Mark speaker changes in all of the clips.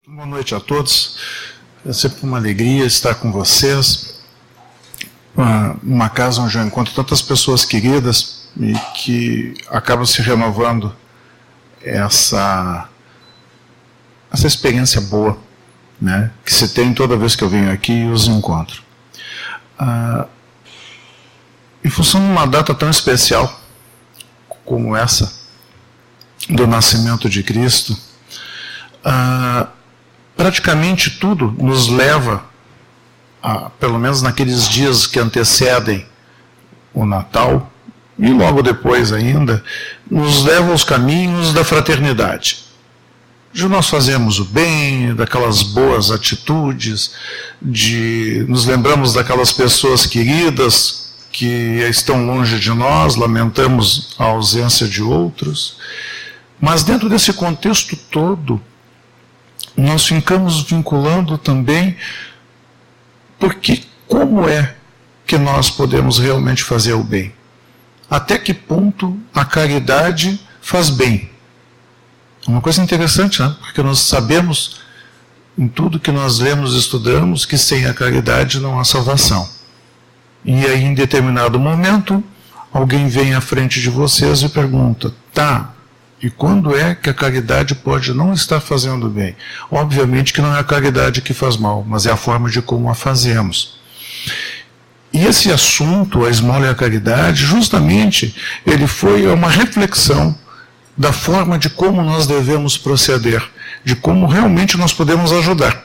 Speaker 1: Boa noite a todos. É sempre uma alegria estar com vocês. Uma casa onde eu encontro tantas pessoas queridas e que acabam se renovando essa experiência boa, né, que se tem toda vez que eu venho aqui e os encontro. Em função de uma data tão especial como essa, do nascimento de Cristo, praticamente tudo nos leva, pelo menos naqueles dias que antecedem o Natal, e logo depois ainda, nos leva aos caminhos da fraternidade. De nós fazemos o bem, daquelas boas atitudes, nos lembramos daquelas pessoas queridas que estão longe de nós, lamentamos a ausência de outros. Mas dentro desse contexto todo, nós ficamos vinculando também, porque como é que nós podemos realmente fazer o bem? Até que ponto a caridade faz bem? É uma coisa interessante, né? Porque nós sabemos, em tudo que nós lemos e estudamos, que sem a caridade não há salvação. E aí, em determinado momento, alguém vem à frente de vocês e pergunta, e quando é que a caridade pode não estar fazendo bem? Obviamente que não é a caridade que faz mal, mas é a forma de como a fazemos. E esse assunto, a esmola e a caridade, justamente, ele foi uma reflexão da forma de como nós devemos proceder, de como realmente nós podemos ajudar.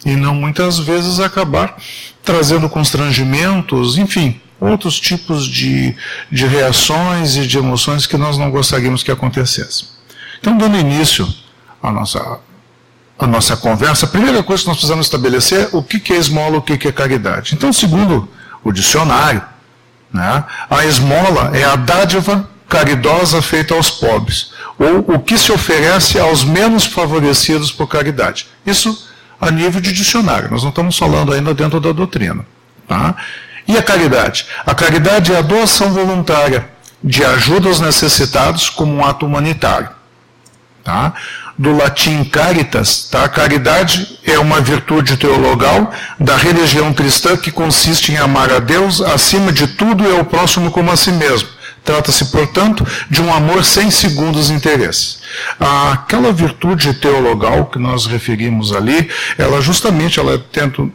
Speaker 1: E não muitas vezes acabar trazendo constrangimentos, enfim, outros tipos de reações e de emoções que nós não gostaríamos que acontecessem. Então, dando início à nossa conversa, a primeira coisa que nós precisamos estabelecer é o que é esmola, o que é caridade. Então, segundo o dicionário, né, a esmola é a dádiva caridosa feita aos pobres, ou o que se oferece aos menos favorecidos por caridade. Isso a nível de dicionário, nós não estamos falando ainda dentro da doutrina. Tá? E a caridade? A caridade é a doação voluntária de ajuda aos necessitados como um ato humanitário. Tá? Do latim caritas, tá? Caridade é uma virtude teologal da religião cristã que consiste em amar a Deus acima de tudo e ao próximo como a si mesmo. Trata-se, portanto, de um amor sem segundos interesses. Aquela virtude teologal que nós referimos ali, ela justamente ela é dentro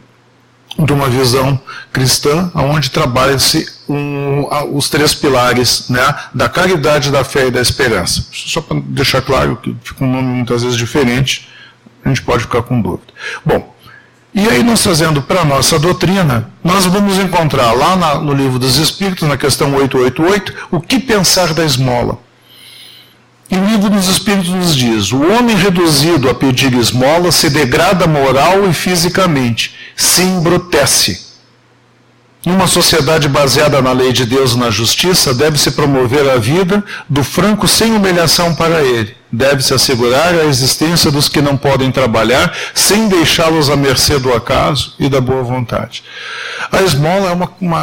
Speaker 1: de uma visão cristã, onde trabalha-se os três pilares, né, da caridade, da fé e da esperança. Só para deixar claro que fica um nome muitas vezes diferente, a gente pode ficar com dúvida. Bom, e aí nós trazendo para a nossa doutrina, nós vamos encontrar lá no Livro dos Espíritos, na questão 888, o que pensar da esmola. E o Livro dos Espíritos nos diz, o homem reduzido a pedir esmola se degrada moral e fisicamente, se embrutece. Numa sociedade baseada na lei de Deus e na justiça, deve-se promover a vida do franco sem humilhação para ele. Deve-se assegurar a existência dos que não podem trabalhar, sem deixá-los à mercê do acaso e da boa vontade. A esmola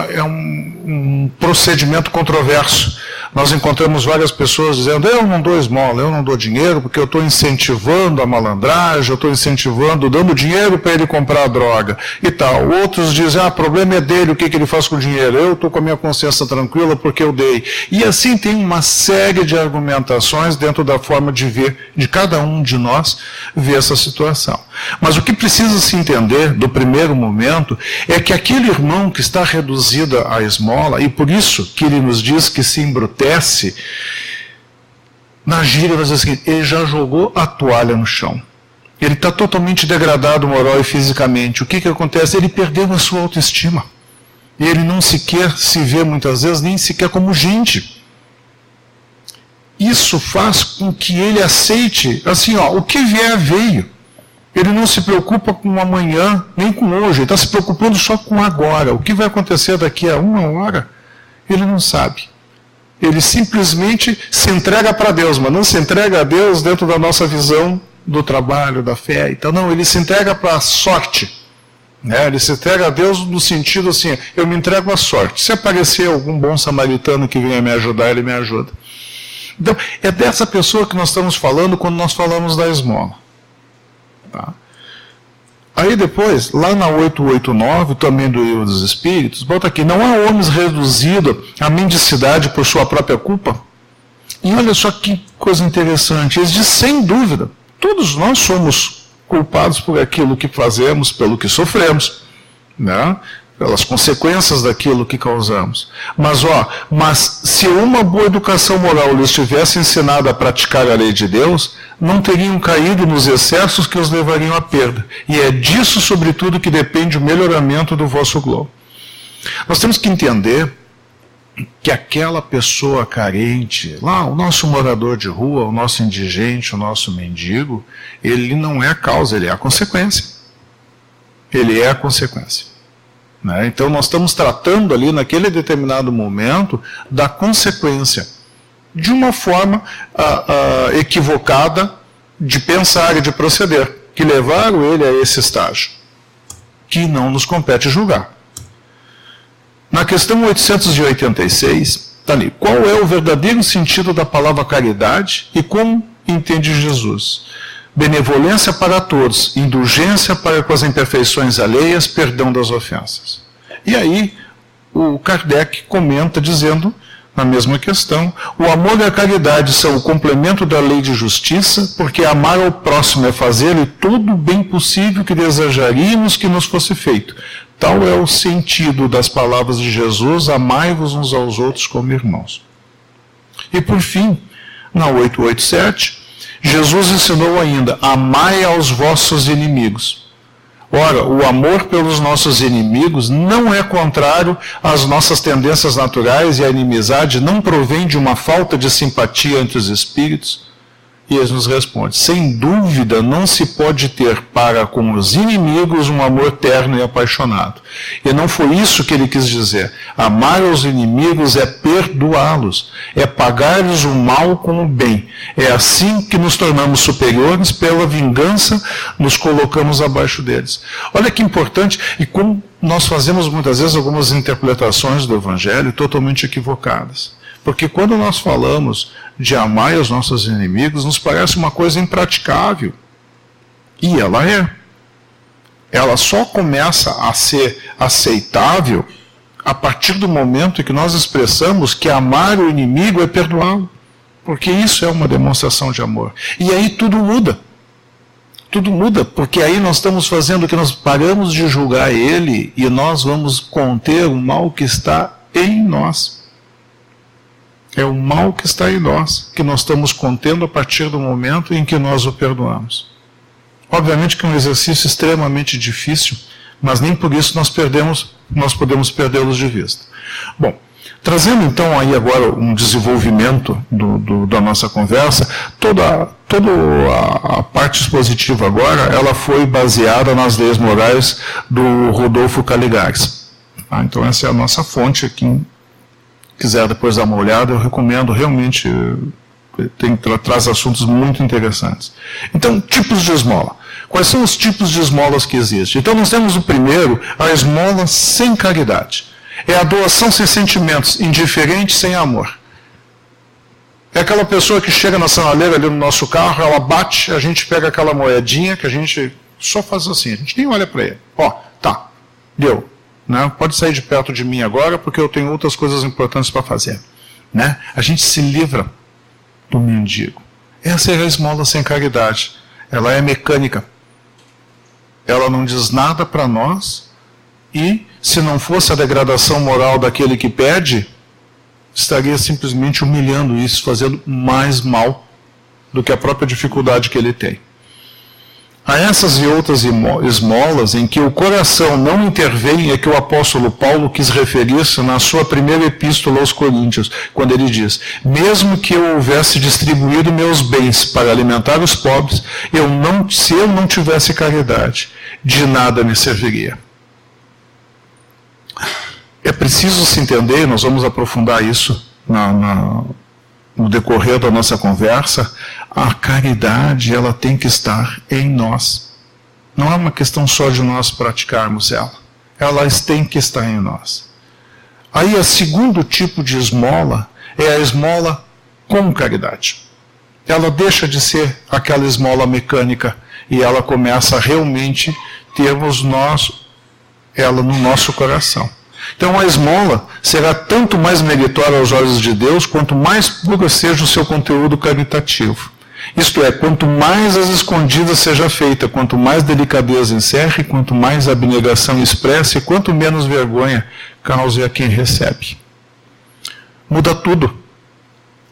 Speaker 1: é um procedimento controverso. Nós encontramos várias pessoas dizendo, eu não dou esmola, eu não dou dinheiro, porque eu estou incentivando a malandragem, eu estou incentivando, dando dinheiro para ele comprar droga e tal. Outros dizem, o problema é dele, o que ele faz com o dinheiro? Eu estou com a minha consciência tranquila porque eu dei. E assim tem uma série de argumentações dentro da forma de ver, de cada um de nós, ver essa situação. Mas o que precisa se entender, do primeiro momento, é que aquele irmão que está reduzido à esmola, e por isso que ele nos diz que se embrutece, na gíria vai dizer o seguinte, ele já jogou a toalha no chão. Ele está totalmente degradado moral e fisicamente. O que acontece? Ele perdeu a sua autoestima. E ele não sequer se vê muitas vezes, nem sequer como gente. Isso faz com que ele aceite, assim, o que vier veio. Ele não se preocupa com o amanhã, nem com hoje, ele está se preocupando só com agora. O que vai acontecer daqui a uma hora, ele não sabe. Ele simplesmente se entrega para Deus, mas não se entrega a Deus dentro da nossa visão do trabalho, da fé. Então, não, ele se entrega para a sorte. Né? Ele se entrega a Deus no sentido assim, eu me entrego à sorte. Se aparecer algum bom samaritano que venha me ajudar, ele me ajuda. Então, é dessa pessoa que nós estamos falando quando nós falamos da esmola. Tá? Aí depois, lá na 889, também do Livro dos Espíritos, bota aqui, não há homens reduzidos à mendicidade por sua própria culpa? E olha só que coisa interessante, eles dizem, sem dúvida, todos nós somos culpados por aquilo que fazemos, pelo que sofremos, né? Pelas consequências daquilo que causamos. Mas se uma boa educação moral lhes tivesse ensinado a praticar a lei de Deus, não teriam caído nos excessos que os levariam à perda. E é disso, sobretudo, que depende o melhoramento do vosso globo. Nós temos que entender que aquela pessoa carente, lá, o nosso morador de rua, o nosso indigente, o nosso mendigo, ele não é a causa, ele é a consequência. Ele é a consequência. Então nós estamos tratando ali, naquele determinado momento, da consequência de uma forma equivocada de pensar e de proceder, que levaram ele a esse estágio, que não nos compete julgar. Na questão 886, está ali, qual é o verdadeiro sentido da palavra caridade e como entende Jesus? Benevolência para todos, indulgência para com as imperfeições alheias, perdão das ofensas. E aí, o Kardec comenta dizendo, na mesma questão, o amor e a caridade são o complemento da lei de justiça, porque amar ao próximo é fazer-lhe todo o bem possível que desejaríamos que nos fosse feito. Tal é o sentido das palavras de Jesus, amai-vos uns aos outros como irmãos. E por fim, na 887, Jesus ensinou ainda, amai aos vossos inimigos. Ora, o amor pelos nossos inimigos não é contrário às nossas tendências naturais e a inimizade não provém de uma falta de simpatia entre os espíritos? E ele nos responde, sem dúvida não se pode ter para com os inimigos um amor terno e apaixonado. E não foi isso que ele quis dizer. Amar aos inimigos é perdoá-los, é pagar-lhes o mal com o bem. É assim que nos tornamos superiores, pela vingança nos colocamos abaixo deles. Olha que importante, e como nós fazemos muitas vezes algumas interpretações do Evangelho totalmente equivocadas. Porque quando nós falamos de amar os nossos inimigos, nos parece uma coisa impraticável. E ela é. Ela só começa a ser aceitável a partir do momento em que nós expressamos que amar o inimigo é perdoá-lo. Porque isso é uma demonstração de amor. E aí tudo muda. Tudo muda, porque aí nós estamos fazendo que nós paramos de julgar ele e nós vamos conter o mal que está em nós. É o mal que está em nós, que nós estamos contendo a partir do momento em que nós o perdoamos. Obviamente que é um exercício extremamente difícil, mas nem por isso nós podemos perdê-los de vista. Bom, trazendo então aí agora um desenvolvimento da nossa conversa, toda a parte expositiva agora, ela foi baseada nas leis morais do Rodolfo Caligares. Então essa é a nossa fonte aqui. Quiser depois dar uma olhada, eu recomendo, realmente traz assuntos muito interessantes. Então, tipos de esmola. Quais são os tipos de esmolas que existem? Então, nós temos o primeiro, a esmola sem caridade. É a doação sem sentimentos, indiferente, sem amor. É aquela pessoa que chega na sinaleira ali no nosso carro, ela bate, a gente pega aquela moedinha que a gente só faz assim, a gente nem olha para ele. Tá, deu. Né? Pode sair de perto de mim agora, porque eu tenho outras coisas importantes para fazer. Né? A gente se livra do mendigo. Essa é a esmola sem caridade. Ela é mecânica. Ela não diz nada para nós e, se não fosse a degradação moral daquele que pede, estaria simplesmente humilhando isso, fazendo mais mal do que a própria dificuldade que ele tem. A essas e outras esmolas em que o coração não intervém é que o apóstolo Paulo quis referir-se na sua primeira epístola aos Coríntios, quando ele diz, mesmo que eu houvesse distribuído meus bens para alimentar os pobres, se eu não tivesse caridade, de nada me serviria. É preciso se entender, nós vamos aprofundar isso no decorrer da nossa conversa, a caridade ela tem que estar em nós. Não é uma questão só de nós praticarmos ela. Ela tem que estar em nós. Aí o segundo tipo de esmola é a esmola com caridade. Ela deixa de ser aquela esmola mecânica e ela começa a realmente termos ela no nosso coração. Então a esmola será tanto mais meritória aos olhos de Deus, quanto mais puro seja o seu conteúdo caritativo. Isto é, quanto mais as escondidas seja feita, quanto mais delicadeza encerre, quanto mais abnegação expresse, quanto menos vergonha cause a quem recebe. Muda tudo.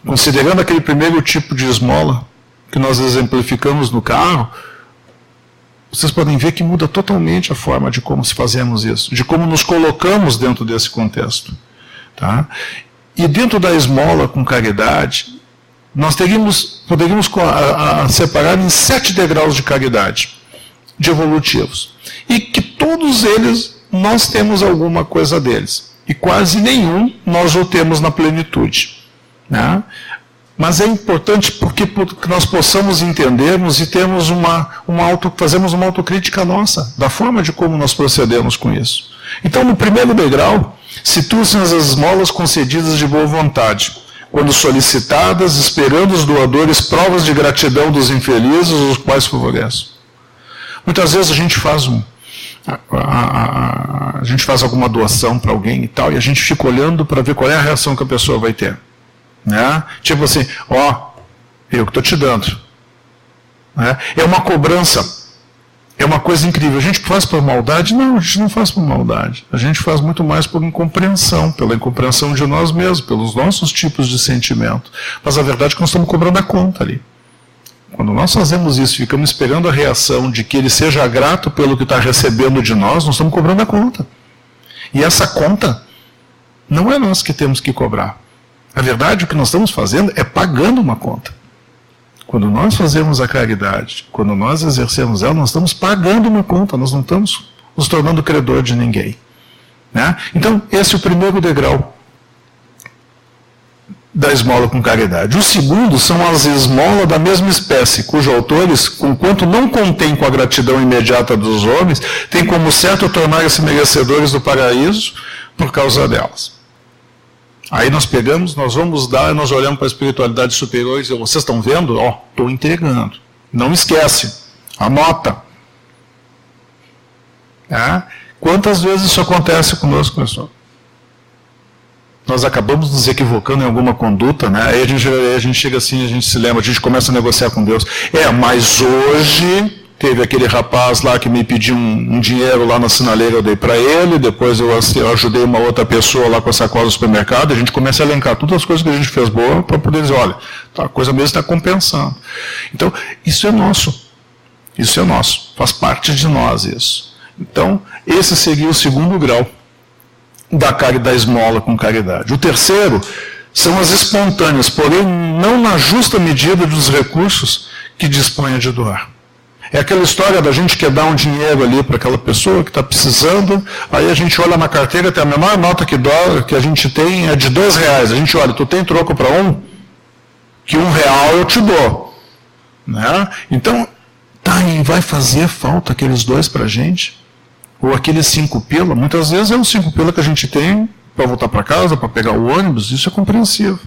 Speaker 1: Considerando aquele primeiro tipo de esmola que nós exemplificamos no carro, vocês podem ver que muda totalmente a forma de como se fazemos isso, de como nos colocamos dentro desse contexto. Tá? E dentro da esmola com caridade, nós poderíamos separar em 7 degraus de caridade, de evolutivos. E que todos eles, nós temos alguma coisa deles. E quase nenhum nós o temos na plenitude. Né? Mas é importante porque nós possamos entendermos e termos fazemos uma autocrítica nossa, da forma de como nós procedemos com isso. Então, no primeiro degrau, situam-se as esmolas concedidas de boa vontade, quando solicitadas, esperando os doadores provas de gratidão dos infelizes, os quais favorecem. Muitas vezes a gente faz alguma doação para alguém e tal, e a gente fica olhando para ver qual é a reação que a pessoa vai ter. Né? Tipo assim, eu que estou te dando. Né? É uma cobrança. É uma coisa incrível. A gente faz por maldade? Não, a gente não faz por maldade. A gente faz muito mais por incompreensão, pela incompreensão de nós mesmos, pelos nossos tipos de sentimento. Mas a verdade é que nós estamos cobrando a conta ali. Quando nós fazemos isso, ficamos esperando a reação de que ele seja grato pelo que está recebendo de nós estamos cobrando a conta. E essa conta não é nós que temos que cobrar. A verdade, o que nós estamos fazendo é pagando uma conta. Quando nós fazemos a caridade, quando nós exercemos ela, nós estamos pagando uma conta, nós não estamos nos tornando credor de ninguém. Né? Então, esse é o primeiro degrau da esmola com caridade. O segundo são as esmolas da mesma espécie, cujos autores, conquanto não contêm com a gratidão imediata dos homens, têm como certo tornar-se merecedores do paraíso por causa delas. Aí nós pegamos, nós vamos dar, nós olhamos para a espiritualidade superior e dizemos, vocês estão vendo? Estou entregando. Não esquece, anota. Quantas vezes isso acontece conosco, pessoal? Nós acabamos nos equivocando em alguma conduta, né? Aí a gente chega assim, a gente se lembra, a gente começa a negociar com Deus. Mas hoje teve aquele rapaz lá que me pediu um dinheiro lá na sinaleira, eu dei para ele, depois eu ajudei uma outra pessoa lá com a sacola do supermercado, a gente começa a elencar todas as coisas que a gente fez boa para poder dizer, olha, a coisa mesmo está compensando. Então, isso é nosso, faz parte de nós isso. Então, esse seria o segundo grau da esmola com caridade. O terceiro são as espontâneas, porém não na justa medida dos recursos que disponha de doar. É aquela história da gente quer dar um dinheiro ali para aquela pessoa que está precisando, aí a gente olha na carteira, tem a menor nota que a gente tem é de R$2. A gente olha, tu tem troco para um? Que R$1 eu te dou. Né? Então, e vai fazer falta aqueles 2 para a gente? Ou aqueles 5 pila? Muitas vezes é os 5 pila que a gente tem para voltar para casa, para pegar o ônibus, isso é compreensível.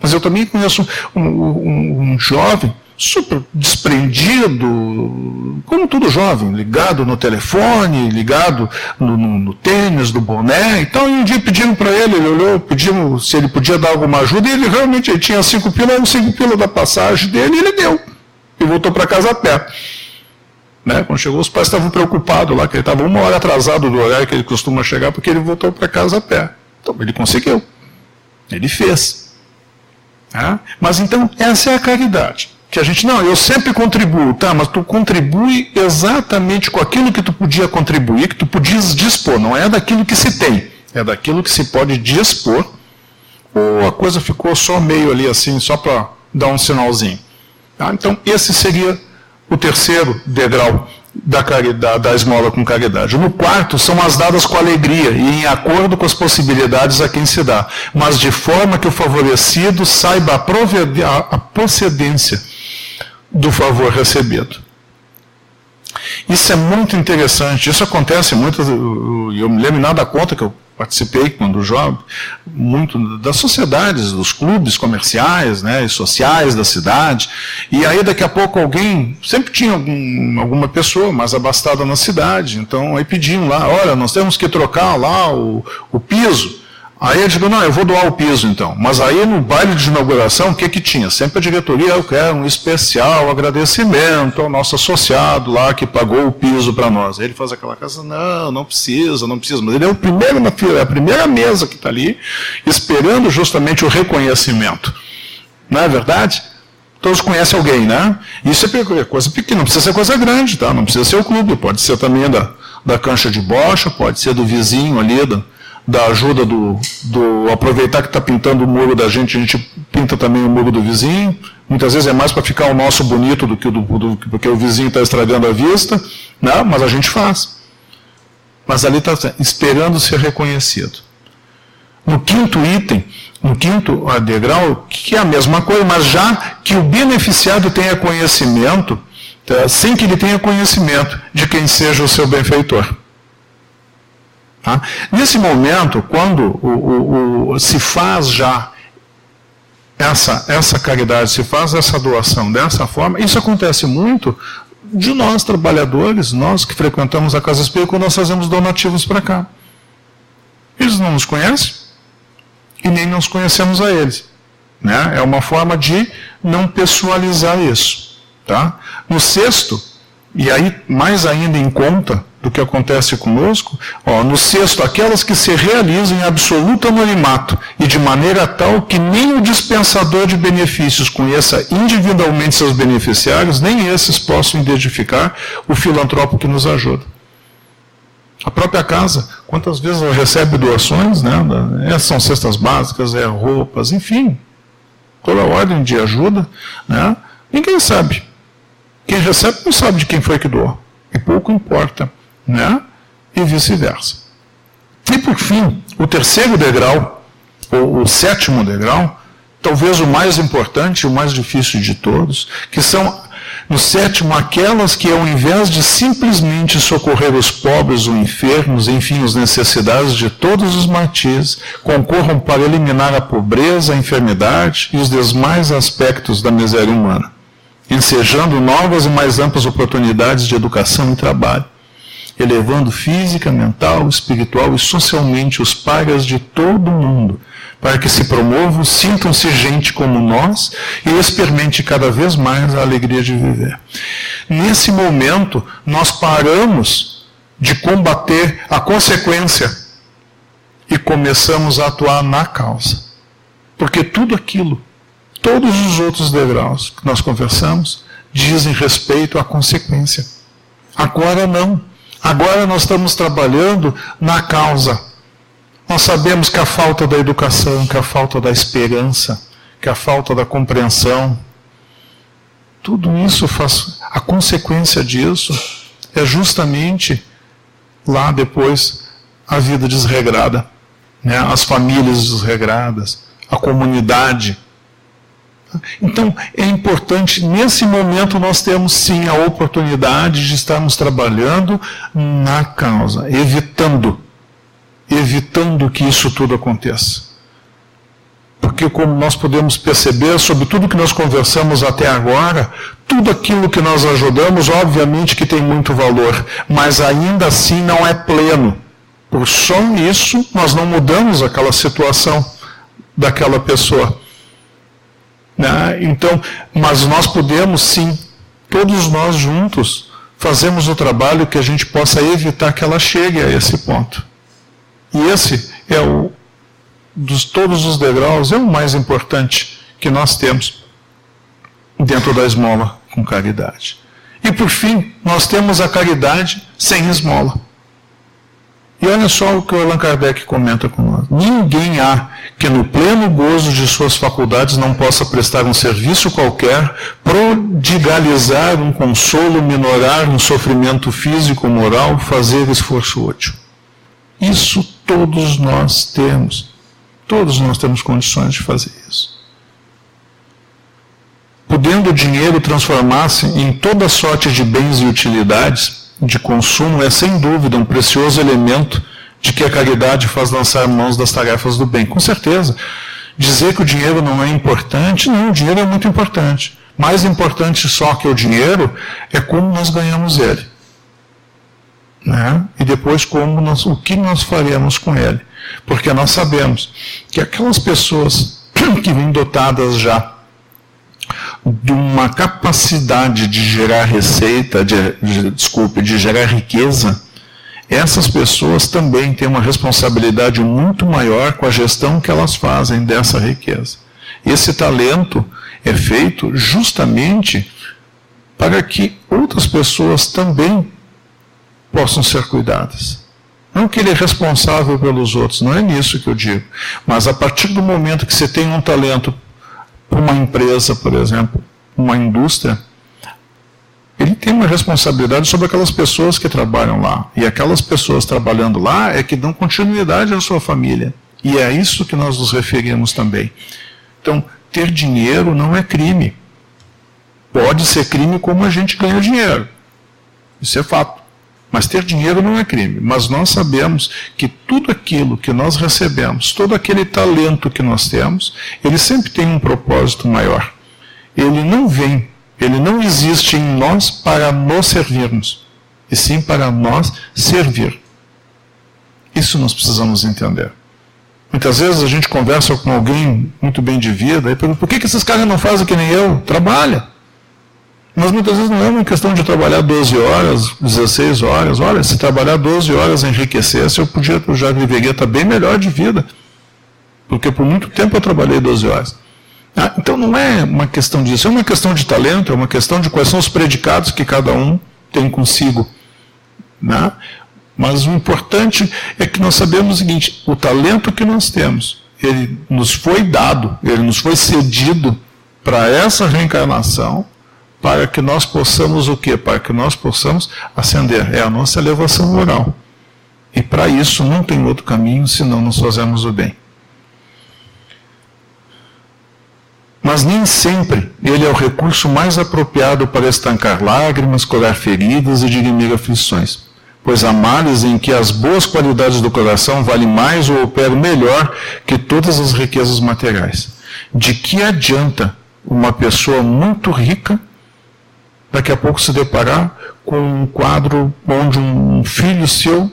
Speaker 1: Mas eu também conheço um jovem super desprendido, como todo jovem, ligado no telefone, ligado no tênis, do boné. Então, um dia pediram para ele olhou, pedimos se ele podia dar alguma ajuda, e ele realmente tinha 5 pila, eram 5 pila da passagem dele, e ele deu. E voltou para casa a pé. Né? Quando chegou, os pais estavam preocupados lá, que ele estava 1 hora atrasado do horário que ele costuma chegar, porque ele voltou para casa a pé. Então, ele conseguiu. Ele fez. Mas então, essa é a caridade. Que a gente, eu sempre contribuo, mas tu contribui exatamente com aquilo que tu podia contribuir, que tu podias dispor, não é daquilo que se tem, é daquilo que se pode dispor, ou a coisa ficou só meio ali assim, só para dar um sinalzinho. Então, esse seria o terceiro degrau da esmola com caridade. No quarto, são as dadas com alegria e em acordo com as possibilidades a quem se dá, mas de forma que o favorecido saiba a procedência do favor recebido. Isso é muito interessante, isso acontece muito, eu me lembro nada conta que eu participei quando jovem, muito das sociedades, dos clubes comerciais, né, e sociais da cidade, e aí daqui a pouco alguém, sempre tinha alguma pessoa mais abastada na cidade, então aí pediam lá, olha, nós temos que trocar lá o piso. Aí eu digo, não, eu vou doar o piso então. Mas aí no baile de inauguração, o que tinha? Sempre a diretoria, eu quero um especial agradecimento ao nosso associado lá que pagou o piso para nós. Aí ele faz aquela casa, não precisa. Mas ele é o primeiro na fila, é a primeira mesa que está ali, esperando justamente o reconhecimento. Não é verdade? Todos conhecem alguém, né? Isso é coisa pequena, não precisa ser coisa grande, tá? Não precisa ser o clube, pode ser também da cancha de bocha, pode ser do vizinho ali, da ajuda do aproveitar que está pintando o muro da gente, a gente pinta também o muro do vizinho. Muitas vezes é mais para ficar o nosso bonito do que porque o vizinho está estragando a vista, né? Mas a gente faz. Mas ali está esperando ser reconhecido. No quinto item, no quinto degrau, que é a mesma coisa, mas já que o beneficiado tenha conhecimento, tá? Sem que ele tenha conhecimento de quem seja o seu benfeitor. Tá? Nesse momento, quando se faz já essa caridade, se faz essa doação dessa forma, isso acontece muito de nós trabalhadores, nós que frequentamos a Casa Espírita, quando nós fazemos donativos para cá. Eles não nos conhecem e nem nós conhecemos a eles. Né? É uma forma de não pessoalizar isso. Tá? No sexto, e aí mais ainda em conta do que acontece conosco, no sexto, aquelas que se realizam em absoluto anonimato e de maneira tal que nem o dispensador de benefícios conheça individualmente seus beneficiários, nem esses possam identificar o filantropo que nos ajuda. A própria casa, quantas vezes ela recebe doações, né? São cestas básicas, roupas, enfim, toda ordem de ajuda, né? Ninguém sabe. Quem recebe não sabe de quem foi que doou. E pouco importa. Né? E vice-versa. E por fim, o terceiro degrau, ou o sétimo degrau, talvez o mais importante e o mais difícil de todos, que são, no sétimo, aquelas que ao invés de simplesmente socorrer os pobres ou enfermos, enfim, as necessidades de todos os matizes, concorram para eliminar a pobreza, a enfermidade e os demais aspectos da miséria humana, ensejando novas e mais amplas oportunidades de educação e trabalho, elevando física, mental, espiritual e socialmente os pares de todo o mundo, para que se promovam, sintam-se gente como nós e experimente cada vez mais a alegria de viver. Nesse momento, nós paramos de combater a consequência e começamos a atuar na causa. Porque tudo aquilo, todos os outros degraus que nós conversamos, dizem respeito à consequência. Agora não. Agora nós estamos trabalhando na causa. Nós sabemos que a falta da educação, que a falta da esperança, que a falta da compreensão, tudo isso faz. A consequência disso é justamente lá depois a vida desregrada, né? As famílias desregradas, a comunidade. Então, é importante, nesse momento nós temos sim a oportunidade de estarmos trabalhando na causa, evitando que isso tudo aconteça. Porque como nós podemos perceber, sobre tudo que nós conversamos até agora, tudo aquilo que nós ajudamos, obviamente que tem muito valor, mas ainda assim não é pleno. Por só isso, nós não mudamos aquela situação daquela pessoa. Então, mas nós podemos sim, todos nós juntos, fazemos o trabalho que a gente possa evitar que ela chegue a esse ponto. E esse é dos todos os degraus, é o mais importante que nós temos dentro da esmola com caridade. E por fim, nós temos a caridade sem esmola. E olha só o que o Allan Kardec comenta com nós. Ninguém há que no pleno gozo de suas faculdades não possa prestar um serviço qualquer, prodigalizar um consolo, minorar um sofrimento físico ou moral, fazer esforço útil. Isso todos nós temos. Todos nós temos condições de fazer isso. Podendo o dinheiro transformar-se em toda sorte de bens e utilidades, de consumo, é sem dúvida um precioso elemento de que a caridade faz lançar mãos das tarefas do bem. Com certeza. Dizer que o dinheiro não é importante, não, o dinheiro é muito importante. Mais importante só que o dinheiro é como nós ganhamos ele. Né? E depois o que nós faremos com ele. Porque nós sabemos que aquelas pessoas que vêm dotadas já de uma capacidade de gerar receita, de gerar riqueza, essas pessoas também têm uma responsabilidade muito maior com a gestão que elas fazem dessa riqueza. Esse talento é feito justamente para que outras pessoas também possam ser cuidadas. Não que ele é responsável pelos outros, não é nisso que eu digo. Mas a partir do momento que você tem um talento para uma empresa, por exemplo, uma indústria, ele tem uma responsabilidade sobre aquelas pessoas que trabalham lá. E aquelas pessoas trabalhando lá é que dão continuidade à sua família. E é a isso que nós nos referimos também. Então, ter dinheiro não é crime. Pode ser crime como a gente ganha dinheiro. Isso é fato. Mas ter dinheiro não é crime. Mas nós sabemos que tudo aquilo que nós recebemos, todo aquele talento que nós temos, ele sempre tem um propósito maior. Ele não existe em nós para nos servirmos, e sim para nós servir. Isso nós precisamos entender. Muitas vezes a gente conversa com alguém muito bem de vida e pergunta, por que esses caras não fazem que nem eu? Trabalha. Mas muitas vezes não é uma questão de trabalhar 12 horas, 16 horas. Olha, se trabalhar 12 horas enriquecesse, eu já deveria estar bem melhor de vida. Porque por muito tempo eu trabalhei 12 horas. Então não é uma questão disso, é uma questão de talento, é uma questão de quais são os predicados que cada um tem consigo. Né? Mas o importante é que nós sabemos o seguinte, o talento que nós temos, ele nos foi dado, ele nos foi cedido para essa reencarnação, para que nós possamos o quê? Para que nós possamos ascender. É a nossa elevação moral. E para isso não tem outro caminho senão nós fazermos o bem. Mas nem sempre ele é o recurso mais apropriado para estancar lágrimas, curar feridas e dirimir aflições. Pois há males em que as boas qualidades do coração valem mais ou operam melhor que todas as riquezas materiais. De que adianta uma pessoa muito rica daqui a pouco se deparar com um quadro onde um filho seu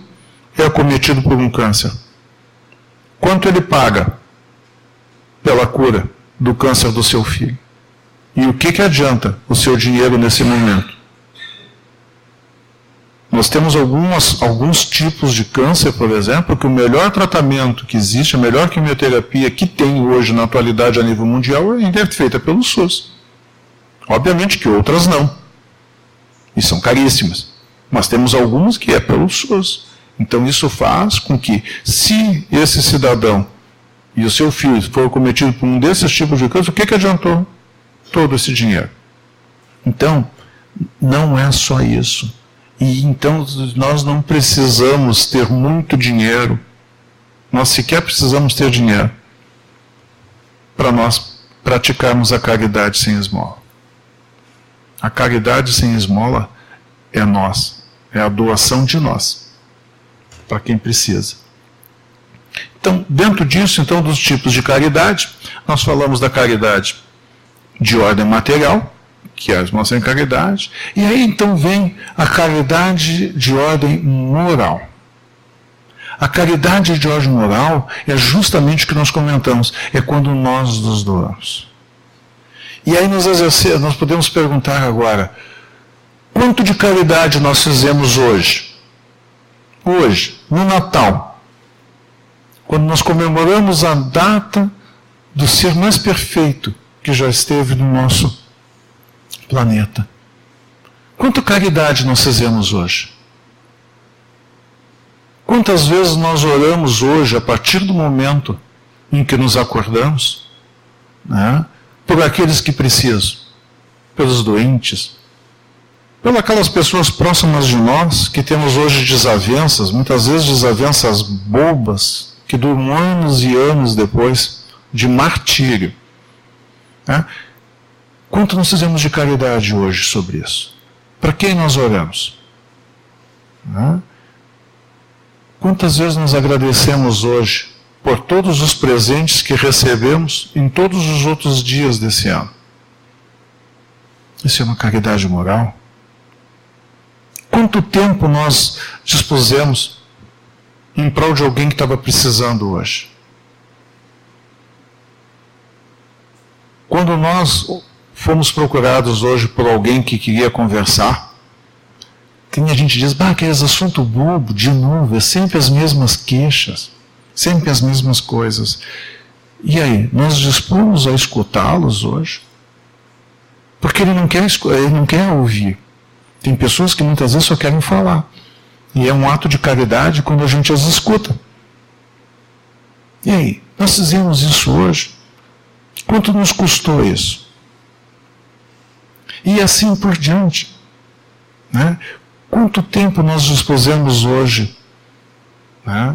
Speaker 1: é acometido por um câncer? Quanto ele paga pela cura do câncer do seu filho? E o que adianta o seu dinheiro nesse momento? Nós temos alguns tipos de câncer, por exemplo, que o melhor tratamento que existe, a melhor quimioterapia que tem hoje na atualidade a nível mundial ainda é feita pelo SUS. Obviamente que outras não. E são caríssimas. Mas temos algumas que é pelo SUS. Então isso faz com que, se esse cidadão e o seu filho for cometido por um desses tipos de câncer, o que adiantou todo esse dinheiro? Então, não é só isso. E então nós não precisamos ter muito dinheiro, nós sequer precisamos ter dinheiro para nós praticarmos a caridade sem esmola. A caridade sem esmola é nós, é a doação de nós, para quem precisa. Então, dentro disso, então, dos tipos de caridade, nós falamos da caridade de ordem material, que é a esmola sem caridade, e aí então vem a caridade de ordem moral. A caridade de ordem moral é justamente o que nós comentamos, é quando nós nos doamos. E aí nós podemos perguntar agora, quanto de caridade nós fizemos hoje? Hoje, no Natal, quando nós comemoramos a data do ser mais perfeito que já esteve no nosso planeta. Quanta caridade nós fizemos hoje? Quantas vezes nós oramos hoje, a partir do momento em que nos acordamos, né, por aqueles que precisam, pelos doentes, pelas aquelas pessoas próximas de nós, que temos hoje desavenças, muitas vezes desavenças bobas, que duram anos e anos depois, de martírio. Né? Quanto nós fizemos de caridade hoje sobre isso? Para quem nós oramos? Né? Quantas vezes nós agradecemos hoje por todos os presentes que recebemos em todos os outros dias desse ano? Isso é uma caridade moral? Quanto tempo nós dispusemos em prol de alguém que estava precisando hoje? Quando nós fomos procurados hoje por alguém que queria conversar, que a gente diz, aqueles assuntos bobo, de novo, é sempre as mesmas queixas, sempre as mesmas coisas. E aí, nós dispomos a escutá-los hoje? Porque ele não quer ouvir. Tem pessoas que muitas vezes só querem falar. E é um ato de caridade quando a gente as escuta. E aí, nós fizemos isso hoje? Quanto nos custou isso? E assim por diante. Né? Quanto tempo nós dispusemos hoje, né,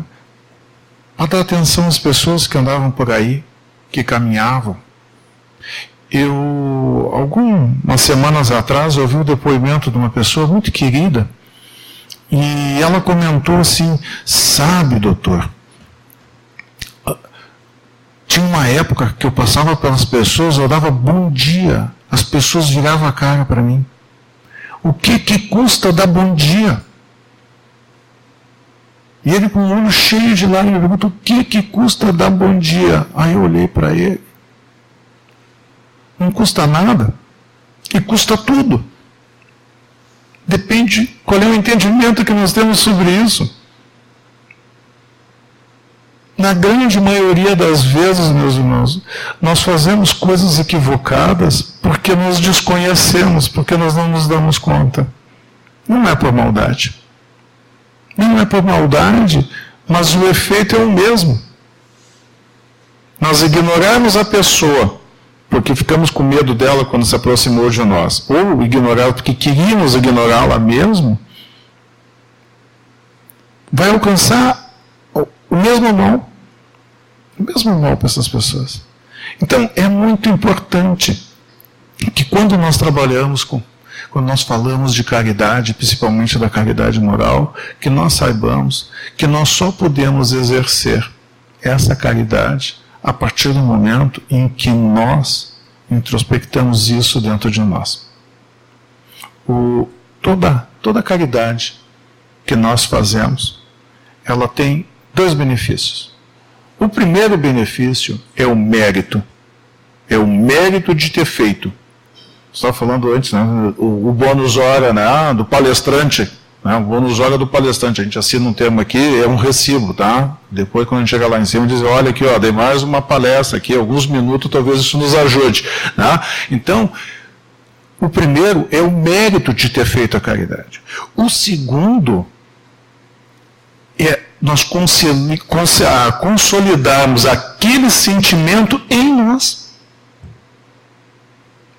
Speaker 1: para dar atenção às pessoas que andavam por aí, que caminhavam? Algumas semanas atrás, eu ouvi o depoimento de uma pessoa muito querida, e ela comentou assim, sabe, doutor, tinha uma época que eu passava pelas pessoas, eu dava bom dia, as pessoas viravam a cara para mim. O que custa dar bom dia? E ele com o olho cheio de lágrimas, me perguntou, o que custa dar bom dia? Aí eu olhei para ele. Não custa nada. E custa tudo. Depende qual é o entendimento que nós temos sobre isso. Na grande maioria das vezes, meus irmãos, nós fazemos coisas equivocadas porque nós desconhecemos, porque nós não nos damos conta. Não é por maldade. Não é por maldade, mas o efeito é o mesmo. Nós ignorarmos a pessoa porque ficamos com medo dela quando se aproximou de nós, ou ignorá-la porque queríamos ignorá-la mesmo, vai alcançar o mesmo mal. O mesmo mal para essas pessoas. Então, é muito importante que quando nós trabalhamos quando nós falamos de caridade, principalmente da caridade moral, que nós saibamos que nós só podemos exercer essa caridade a partir do momento em que nós introspectamos isso dentro de nós. Toda caridade que nós fazemos, ela tem dois benefícios. O primeiro benefício é o mérito. É o mérito de ter feito. Estava falando antes, né? O bônus hora, né? Do palestrante. Né? O bônus hora do palestrante. A gente assina um termo aqui, é um recibo, tá? Depois, quando a gente chega lá em cima, diz, olha aqui, dei mais uma palestra aqui, alguns minutos, talvez isso nos ajude. Né? Então, o primeiro é o mérito de ter feito a caridade. O segundo é nós consolidarmos aquele sentimento em nós.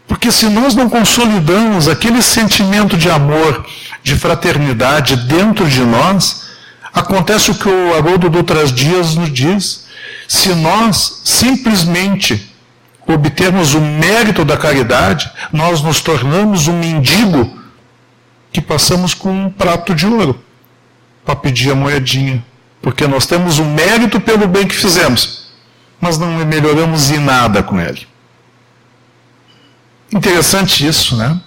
Speaker 1: Porque se nós não consolidamos aquele sentimento de amor, de fraternidade dentro de nós, acontece o que o Haroldo Dutra Dias nos diz. Se nós simplesmente obtermos o mérito da caridade, nós nos tornamos um mendigo que passamos com um prato de ouro para pedir a moedinha. Porque nós temos o mérito pelo bem que fizemos, mas não melhoramos em nada com ele. Interessante isso, né?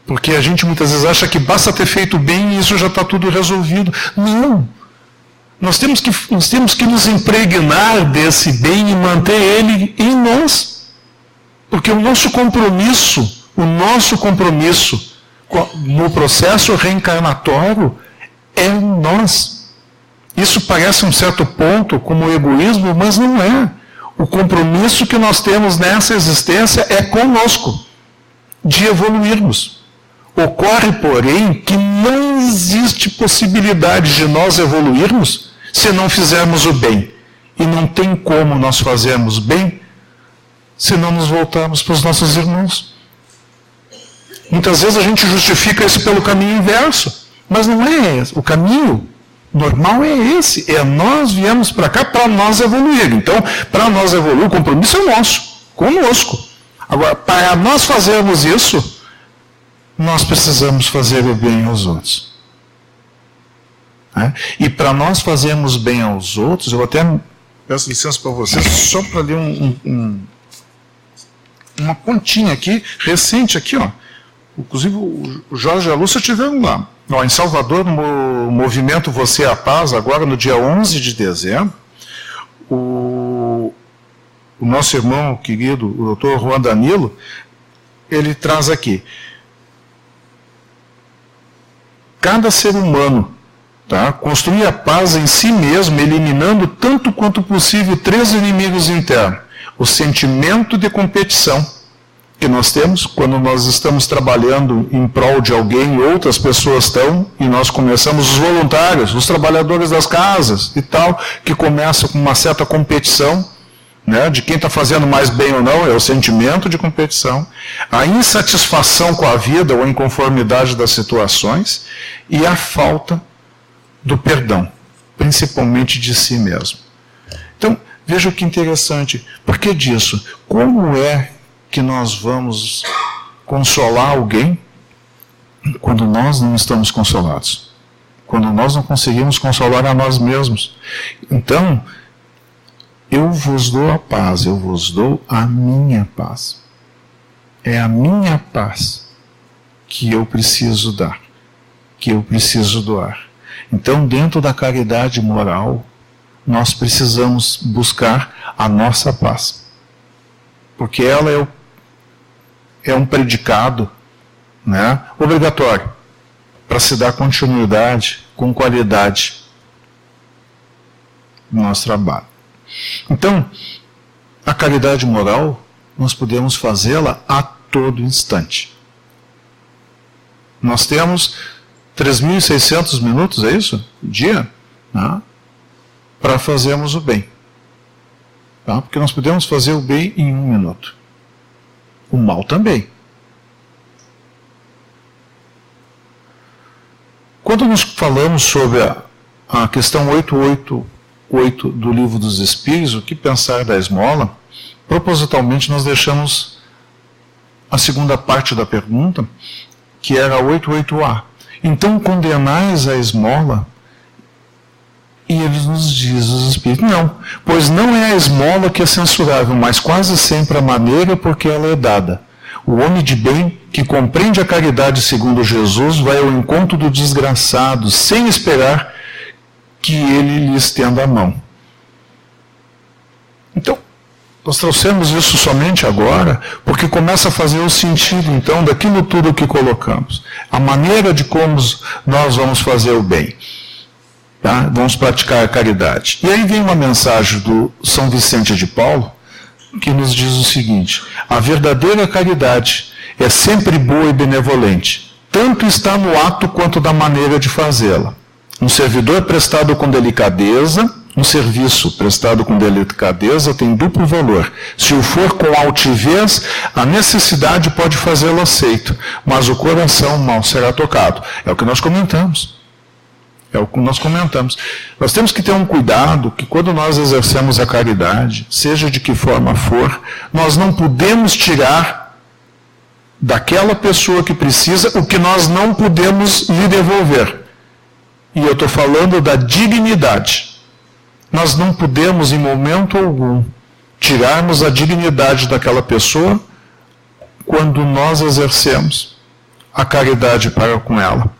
Speaker 1: Porque a gente muitas vezes acha que basta ter feito bem e isso já está tudo resolvido. Não! Nós temos que nos impregnar desse bem e manter ele em nós. Porque o nosso compromisso no processo reencarnatório é em nós. Isso parece um certo ponto como egoísmo, mas não é. O compromisso que nós temos nessa existência é conosco, de evoluirmos. Ocorre, porém, que não existe possibilidade de nós evoluirmos se não fizermos o bem. E não tem como nós fazermos bem se não nos voltarmos para os nossos irmãos. Muitas vezes a gente justifica isso pelo caminho inverso, mas não é esse. O caminho normal é esse, nós viemos para cá para nós evoluir. Então, para nós evoluir, o compromisso é nosso, conosco. Agora, para nós fazermos isso, nós precisamos fazer o bem aos outros. né? E para nós fazermos bem aos outros, eu até peço licença para vocês, só para ler uma continha aqui, recente aqui, ó. Inclusive o Jorge e a Lúcia estiveram lá. Ó, em Salvador, no movimento Você é a Paz, agora no dia 11 de dezembro, o nosso irmão querido, o doutor Juan Danilo, ele traz aqui: cada ser humano, tá, construir a paz em si mesmo, eliminando tanto quanto possível 3 inimigos internos: o sentimento de competição que nós temos quando nós estamos trabalhando em prol de alguém, outras pessoas estão, e nós começamos, os voluntários, os trabalhadores das casas e tal, que começam com uma certa competição, né, de quem está fazendo mais bem ou não, é o sentimento de competição, a insatisfação com a vida ou a inconformidade das situações e a falta do perdão, principalmente de si mesmo. Então, veja que interessante. Por que disso? Como é que nós vamos consolar alguém quando nós não estamos consolados? Quando nós não conseguimos consolar a nós mesmos? Então, eu vos dou a paz, eu vos dou a minha paz. É a minha paz que eu preciso dar, que eu preciso doar. Então, dentro da caridade moral, nós precisamos buscar a nossa paz. Porque ela é um predicado, né, obrigatório para se dar continuidade com qualidade no nosso trabalho. Então, a caridade moral, nós podemos fazê-la a todo instante. Nós temos 3.600 minutos, é isso? Dia, né, para fazermos o bem. Tá? Porque nós podemos fazer o bem em 1 minuto. O mal também. Quando nós falamos sobre a questão 888 do Livro dos Espíritos, o que pensar da esmola, propositalmente nós deixamos a segunda parte da pergunta, que era a 88A. Então condenais a esmola? E ele nos diz, os Espíritos, não, pois não é a esmola que é censurável, mas quase sempre a maneira por que ela é dada. O homem de bem, que compreende a caridade segundo Jesus, vai ao encontro do desgraçado, sem esperar que ele lhe estenda a mão. Então, nós trouxemos isso somente agora, porque começa a fazer o sentido, então, daquilo tudo que colocamos. A maneira de como nós vamos fazer o bem. Tá? Vamos praticar a caridade. E aí vem uma mensagem do São Vicente de Paulo, que nos diz o seguinte: a verdadeira caridade é sempre boa e benevolente, tanto está no ato quanto da maneira de fazê-la. Um servidor prestado com delicadeza, um serviço prestado com delicadeza tem duplo valor. Se o for com altivez, a necessidade pode fazê-lo aceito, mas o coração mal será tocado. É o que nós comentamos. É o que nós comentamos. Nós temos que ter um cuidado que quando nós exercemos a caridade, seja de que forma for, nós não podemos tirar daquela pessoa que precisa o que nós não podemos lhe devolver. E eu estou falando da dignidade. Nós não podemos, em momento algum, tirarmos a dignidade daquela pessoa quando nós exercemos a caridade para com ela.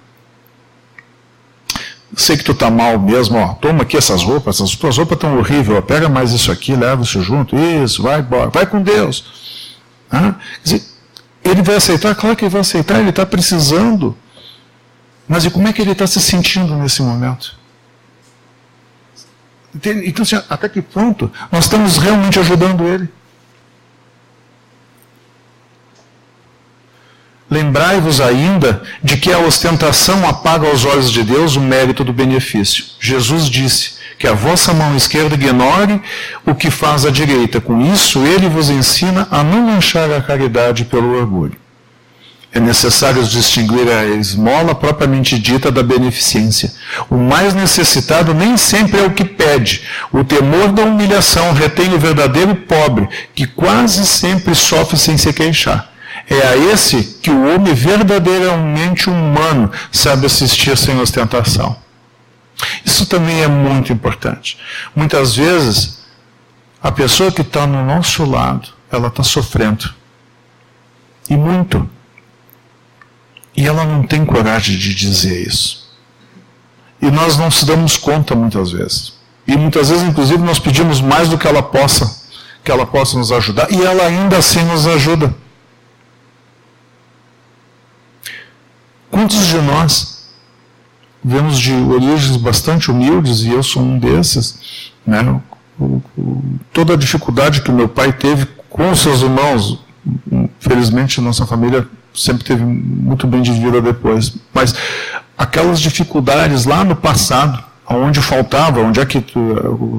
Speaker 1: Sei que tu está mal mesmo, ó, toma aqui essas roupas estão horríveis, ó, pega mais isso aqui, leva isso junto, isso, vai embora, vai com Deus. Ah, quer dizer, ele vai aceitar? Claro que ele vai aceitar, ele está precisando. Mas e como é que ele está se sentindo nesse momento? Então, assim, até que ponto nós estamos realmente ajudando ele? Lembrai-vos ainda de que a ostentação apaga aos olhos de Deus o mérito do benefício. Jesus disse que a vossa mão esquerda ignore o que faz a direita. Com isso, ele vos ensina a não manchar a caridade pelo orgulho. É necessário distinguir a esmola propriamente dita da beneficência. O mais necessitado nem sempre é o que pede. O temor da humilhação retém o verdadeiro pobre, que quase sempre sofre sem se queixar. É a esse que o homem verdadeiramente humano sabe assistir sem ostentação. Isso também é muito importante. Muitas vezes, a pessoa que está no nosso lado, ela está sofrendo. E muito. E ela não tem coragem de dizer isso. E nós não se damos conta muitas vezes. E muitas vezes, inclusive, nós pedimos mais do que ela possa nos ajudar. E ela ainda assim nos ajuda. Quantos de nós vemos de origens bastante humildes, e eu sou um desses, né? Toda a dificuldade que meu pai teve com os seus irmãos, felizmente nossa família sempre teve muito bem de vida depois, mas aquelas dificuldades lá no passado, onde faltava, onde é que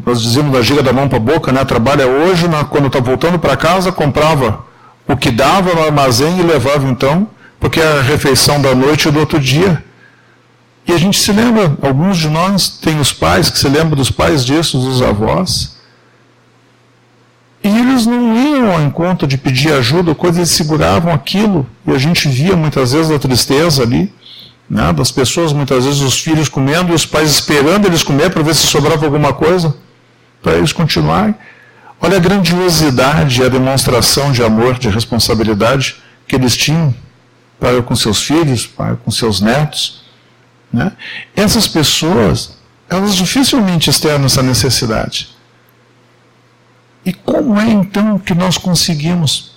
Speaker 1: nós dizíamos da giga da mão para a boca, né? Trabalha hoje, quando está voltando para casa, comprava o que dava no armazém e levava então, porque era a refeição da noite e do outro dia. E a gente se lembra, alguns de nós tem os pais que se lembram dos pais disso, dos avós. E eles não iam ao encontro de pedir ajuda, coisa, eles seguravam aquilo. E a gente via muitas vezes a tristeza ali, né, das pessoas, muitas vezes os filhos comendo e os pais esperando eles comer para ver se sobrava alguma coisa, para eles continuarem. Olha a grandiosidade e a demonstração de amor, de responsabilidade que eles tinham para com seus filhos, para com seus netos. Né? Essas pessoas, elas dificilmente externam essa necessidade. E como é então que nós conseguimos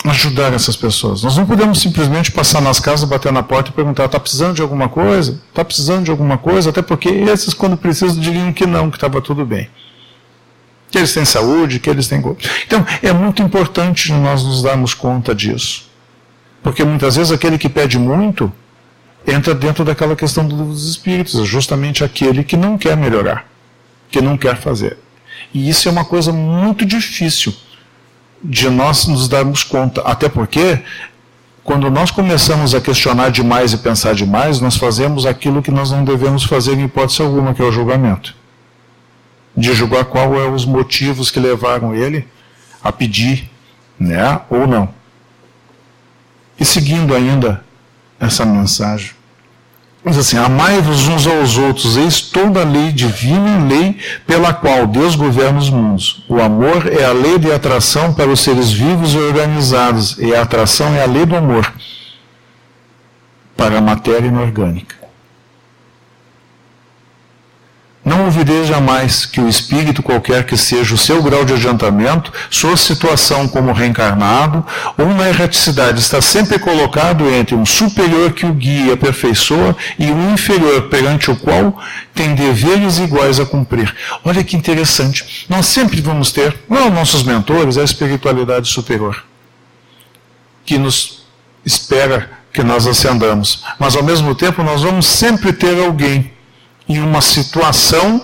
Speaker 1: ajudar essas pessoas? Nós não podemos simplesmente passar nas casas, bater na porta e perguntar: está precisando de alguma coisa? Está precisando de alguma coisa? Até porque esses, quando precisam, diriam que não, que estava tudo bem. Que eles têm saúde, que eles têm... Então, é muito importante nós nos darmos conta disso. Porque muitas vezes aquele que pede muito entra dentro daquela questão dos espíritos, é justamente aquele que não quer melhorar, que não quer fazer. E isso é uma coisa muito difícil de nós nos darmos conta, até porque quando nós começamos a questionar demais e pensar demais, nós fazemos aquilo que nós não devemos fazer em hipótese alguma, que é o julgamento. De julgar qual é os motivos que levaram ele a pedir, né, ou não. E seguindo ainda essa mensagem, diz assim: amai-vos uns aos outros, eis toda a lei divina, lei pela qual Deus governa os mundos. O amor é a lei de atração para os seres vivos e organizados, e a atração é a lei do amor para a matéria inorgânica. Não ouvireis jamais que o espírito, qualquer que seja o seu grau de adiantamento, sua situação como reencarnado, ou na erraticidade, está sempre colocado entre um superior que o guia e aperfeiçoa e um inferior perante o qual tem deveres iguais a cumprir. Olha que interessante. Nós sempre vamos ter, nossos mentores, a espiritualidade superior, que nos espera que nós ascendamos. Mas ao mesmo tempo nós vamos sempre ter alguém em uma situação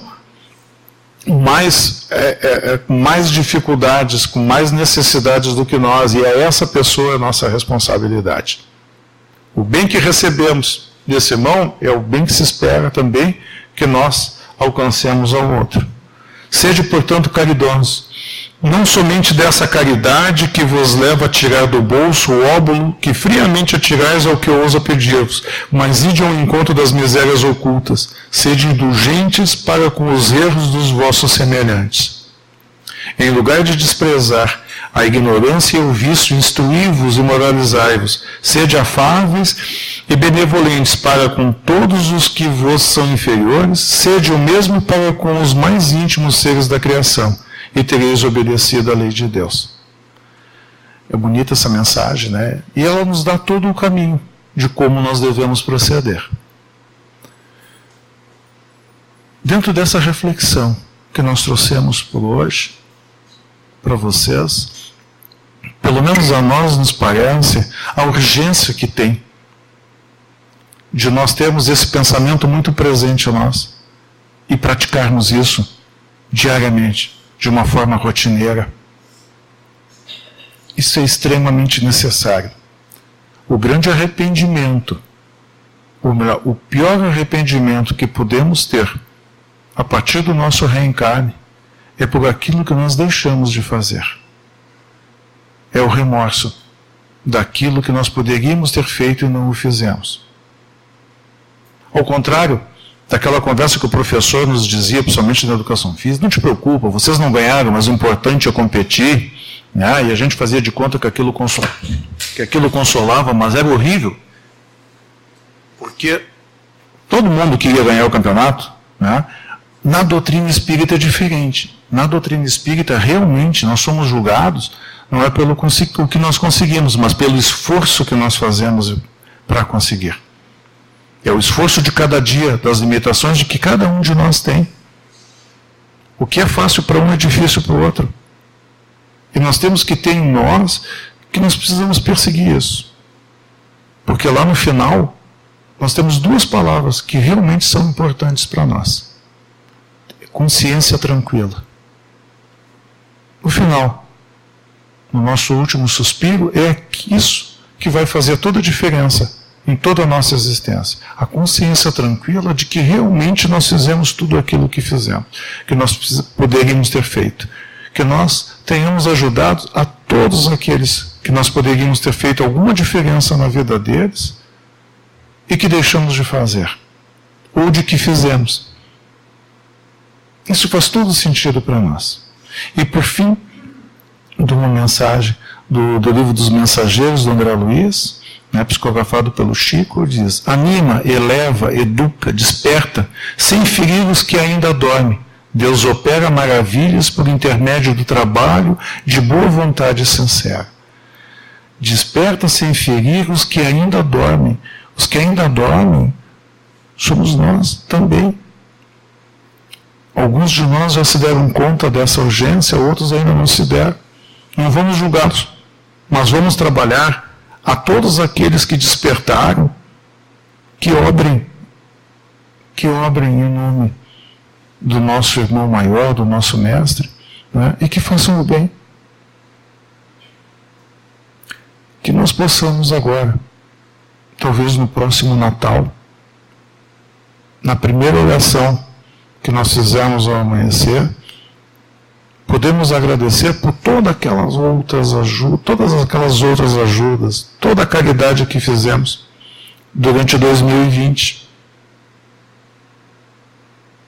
Speaker 1: com mais dificuldades, com mais necessidades do que nós, e é essa pessoa a nossa responsabilidade. O bem que recebemos desse irmão é o bem que se espera também que nós alcancemos ao outro. Sede, portanto, caridosos, não somente dessa caridade que vos leva a tirar do bolso o óbolo que friamente atirais ao que ousa pedir-vos, mas ide ao encontro das misérias ocultas, sede indulgentes para com os erros dos vossos semelhantes. Em lugar de desprezar a ignorância e o vício, instruí-vos e moralizai-vos, sede afáveis e benevolentes para com todos os que vos são inferiores, sede o mesmo para com os mais íntimos seres da criação, e tereis obedecido à lei de Deus. É bonita essa mensagem, né? E ela nos dá todo o caminho de como nós devemos proceder. Dentro dessa reflexão que nós trouxemos por hoje, para vocês, pelo menos a nós nos parece a urgência que tem de nós termos esse pensamento muito presente em nós e praticarmos isso diariamente, de uma forma rotineira. Isso é extremamente necessário. O grande arrependimento, o pior arrependimento que podemos ter a partir do nosso reencarne é por aquilo que nós deixamos de fazer. É o remorso daquilo que nós poderíamos ter feito e não o fizemos. Ao contrário, daquela conversa que o professor nos dizia, principalmente na educação física, não te preocupa, vocês não ganharam, mas o importante é competir, né? E a gente fazia de conta que aquilo consolava, mas era horrível, porque todo mundo queria ganhar o campeonato, né? Na doutrina espírita é diferente. Na doutrina espírita, realmente, nós somos julgados, não é pelo que nós conseguimos, mas pelo esforço que nós fazemos para conseguir. É o esforço de cada dia, das limitações de que cada um de nós tem. O que é fácil para um é difícil para o outro. E nós temos que ter em nós que nós precisamos perseguir isso. Porque lá no final, nós temos duas palavras que realmente são importantes para nós. Consciência tranquila. No final, no nosso último suspiro, é isso que vai fazer toda a diferença em toda a nossa existência. A consciência tranquila de que realmente nós fizemos tudo aquilo que fizemos, que nós poderíamos ter feito, que nós tenhamos ajudado a todos aqueles que nós poderíamos ter feito alguma diferença na vida deles e que deixamos de fazer, ou de que fizemos. Isso faz todo sentido para nós. E por fim, de uma mensagem do livro dos Mensageiros, do André Luiz, né, psicografado pelo Chico, diz: anima, eleva, educa, desperta, sem ferir os que ainda dormem. Deus opera maravilhas por intermédio do trabalho de boa vontade sincera. Desperta sem ferir os que ainda dormem. Os que ainda dormem somos nós também. Alguns de nós já se deram conta dessa urgência, outros ainda não se deram. Não vamos julgá-los, mas vamos trabalhar a todos aqueles que despertaram, que obrem em nome do nosso irmão maior, do nosso mestre, né? E que façam o bem. Que nós possamos agora, talvez no próximo Natal, na primeira oração que nós fizemos ao amanhecer, podemos agradecer por todas aquelas outras ajudas, toda a caridade que fizemos durante 2020.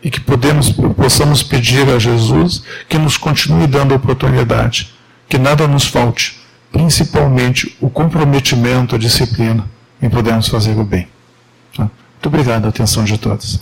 Speaker 1: E que possamos pedir a Jesus que nos continue dando a oportunidade, que nada nos falte, principalmente o comprometimento, a disciplina em podermos fazer o bem. Muito obrigado a atenção de todos.